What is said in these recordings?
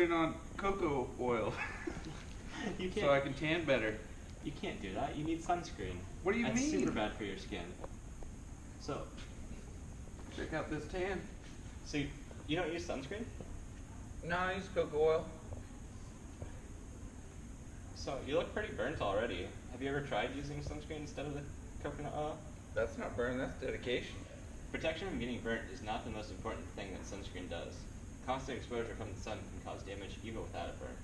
putting on cocoa oil You can't. so I can tan better. You can't do that. You need sunscreen. What do you That's mean? super bad for your skin. So, Check out this tan. so you don't use sunscreen? No, I use cocoa oil. So you look pretty burnt already. Have you ever tried using sunscreen instead of the coconut oil? That's not burn, that's dedication. Protection from getting burnt is not the most important thing that sunscreen does. Constant exposure from the sun can cause damage even without a burn.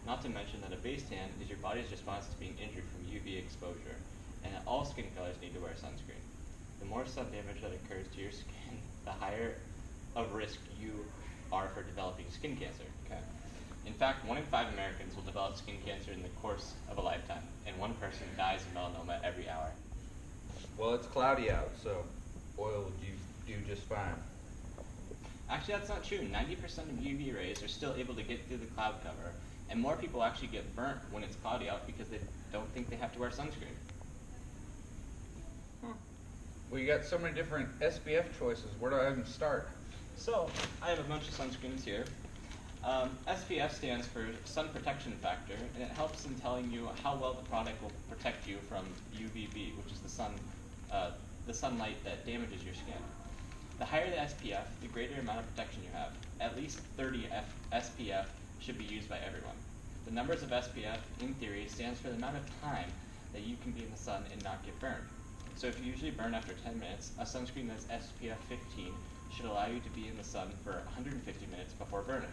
Not to mention that a base tan is your body's response to being injured from UV exposure, and that all skin colors need to wear sunscreen. The more sun damage that occurs to your skin, the higher of risk you are for developing skin cancer. Okay. In fact, 1 in 5 Americans will develop skin cancer in the course of a lifetime, and 1 person dies of melanoma every hour. Well, it's cloudy out, so oil would do just fine. Actually, that's not true. 90% of UV rays are still able to get through the cloud cover, and more people actually get burnt when it's cloudy out because they don't think they have to wear sunscreen. Well, you got so many different SPF choices. Where do I even start? So, I have a bunch of sunscreens here. SPF stands for Sun Protection Factor, and it helps in telling you how well the product will protect you from UVB, which is the sunlight that damages your skin. The higher the SPF, the greater amount of protection you have. At least 30 SPF should be used by everyone. The numbers of SPF, in theory, stands for the amount of time that you can be in the sun and not get burned. So if you usually burn after 10 minutes, a sunscreen that's SPF 15 should allow you to be in the sun for 150 minutes before burning.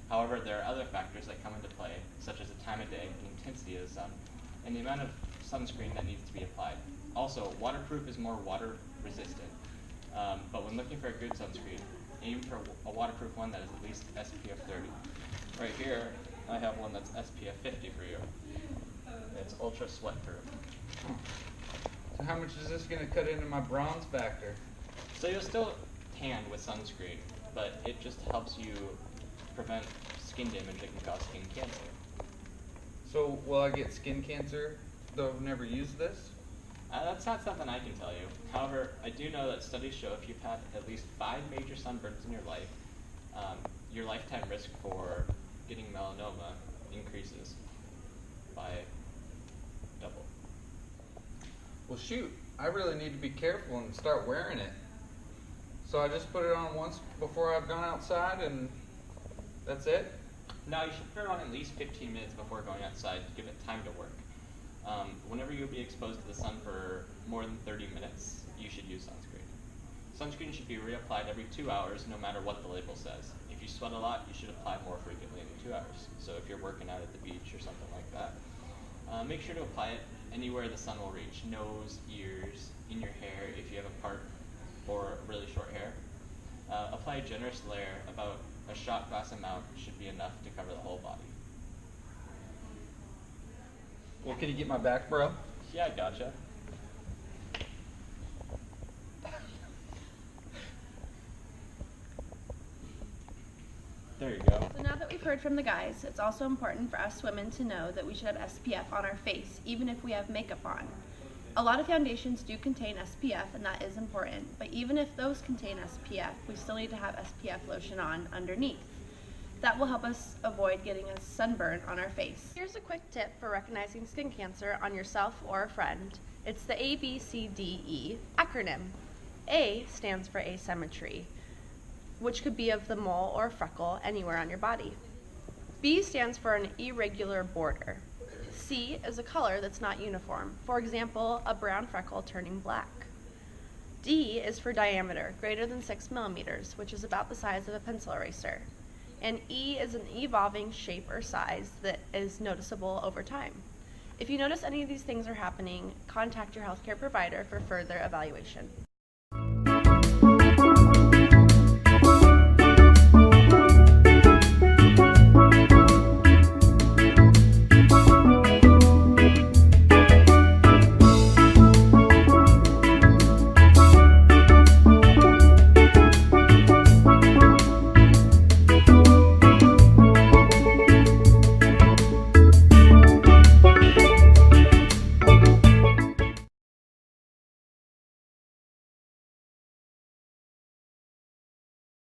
However, there are other factors that come into play, such as the time of day, the intensity of the sun, and the amount of sunscreen that needs to be applied. Also, waterproof is more water resistant, but when looking for a good sunscreen, aim for a waterproof one that is at least SPF 30. Right here, I have one that's SPF 50 for you. It's ultra sweat proof. So how much is this going to cut into my bronze factor? So you'll still tan with sunscreen, but it just helps you prevent skin damage that can cause skin cancer. So will I get skin cancer though I've never used this? That's not something I can tell you. However, I do know that studies show if you've had at least 5 major sunburns in your lifetime risk for getting melanoma increases by double. Well, shoot, I really need to be careful and start wearing it. So I just put it on once before I've gone outside and that's it? No, you should put it on at least 15 minutes before going outside to give it time to work. Whenever you'll be exposed to the sun for more than 30 minutes, you should use sunscreen. Sunscreen should be reapplied every 2 hours, no matter what the label says. If you sweat a lot, you should apply more frequently than 2 hours. So if you're working out at the beach or something like that, make sure to apply it anywhere the sun will reach. Nose, ears, in your hair if you have a part or really short hair. Apply a generous layer, about a shot glass amount should be enough to cover the whole body. Well, can you get my back, bro? Yeah, I gotcha. There you go. So now that we've heard from the guys, it's also important for us women to know that we should have SPF on our face, even if we have makeup on. A lot of foundations do contain SPF, and that is important, but even if those contain SPF, we still need to have SPF lotion on underneath. That will help us avoid getting a sunburn on our face. Here's a quick tip for recognizing skin cancer on yourself or a friend. It's the ABCDE acronym. A stands for asymmetry, which could be of the mole or freckle anywhere on your body. B stands for an irregular border. C is a color that's not uniform. For example, a brown freckle turning black. D is for diameter, greater than 6 millimeters, which is about the size of a pencil eraser. And E is an evolving shape or size that is noticeable over time. If you notice any of these things are happening, contact your healthcare provider for further evaluation.